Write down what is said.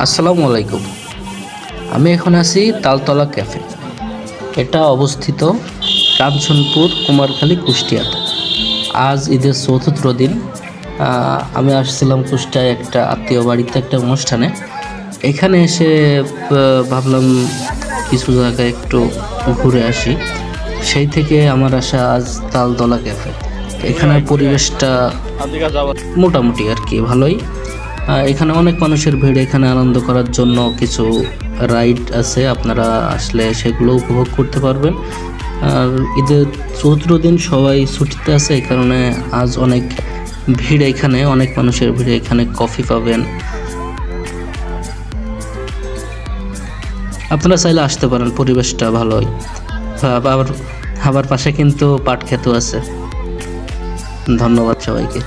আসসালামু আলাইকুম। আমি এখন আছি তালতলা ক্যাফে। এটা অবস্থিত কাঞ্চনপুর, কুমারখালী, কুষ্টিয়াতে। আজ ঈদের চতুর্থ দিন। আমি আসছিলাম কুষ্টিয়ায় একটা আত্মীয় বাড়িতে একটা অনুষ্ঠানে। এখানে এসে ভাবলাম কিছু জায়গায় একটু ঘুরে আসি। সেই থেকে আমার আসা আজ তালতলা ক্যাফে। এখানে পরিবেশটা মোটামুটি আর কি ভালোই। এখানে অনেক মানুষের ভিড়। এখানে আনন্দ করার জন্য কিছু রাইড আছে, আপনারা আসলে সেগুলো উপভোগ করতে পারবেন। আর ঈদের চতুর্থ দিন সবাই ছুটিতে আছে, এই কারণে আজ অনেক ভিড়। এখানে অনেক মানুষের ভিড়। এখানে কফি পাবেন, আপনারা চাইলে আসতে পারেন, পরিবেশটা ভালোই। আবার আবার পাশে কিন্তু পাট ক্ষেতও আছে। ধন্যবাদ সবাইকে।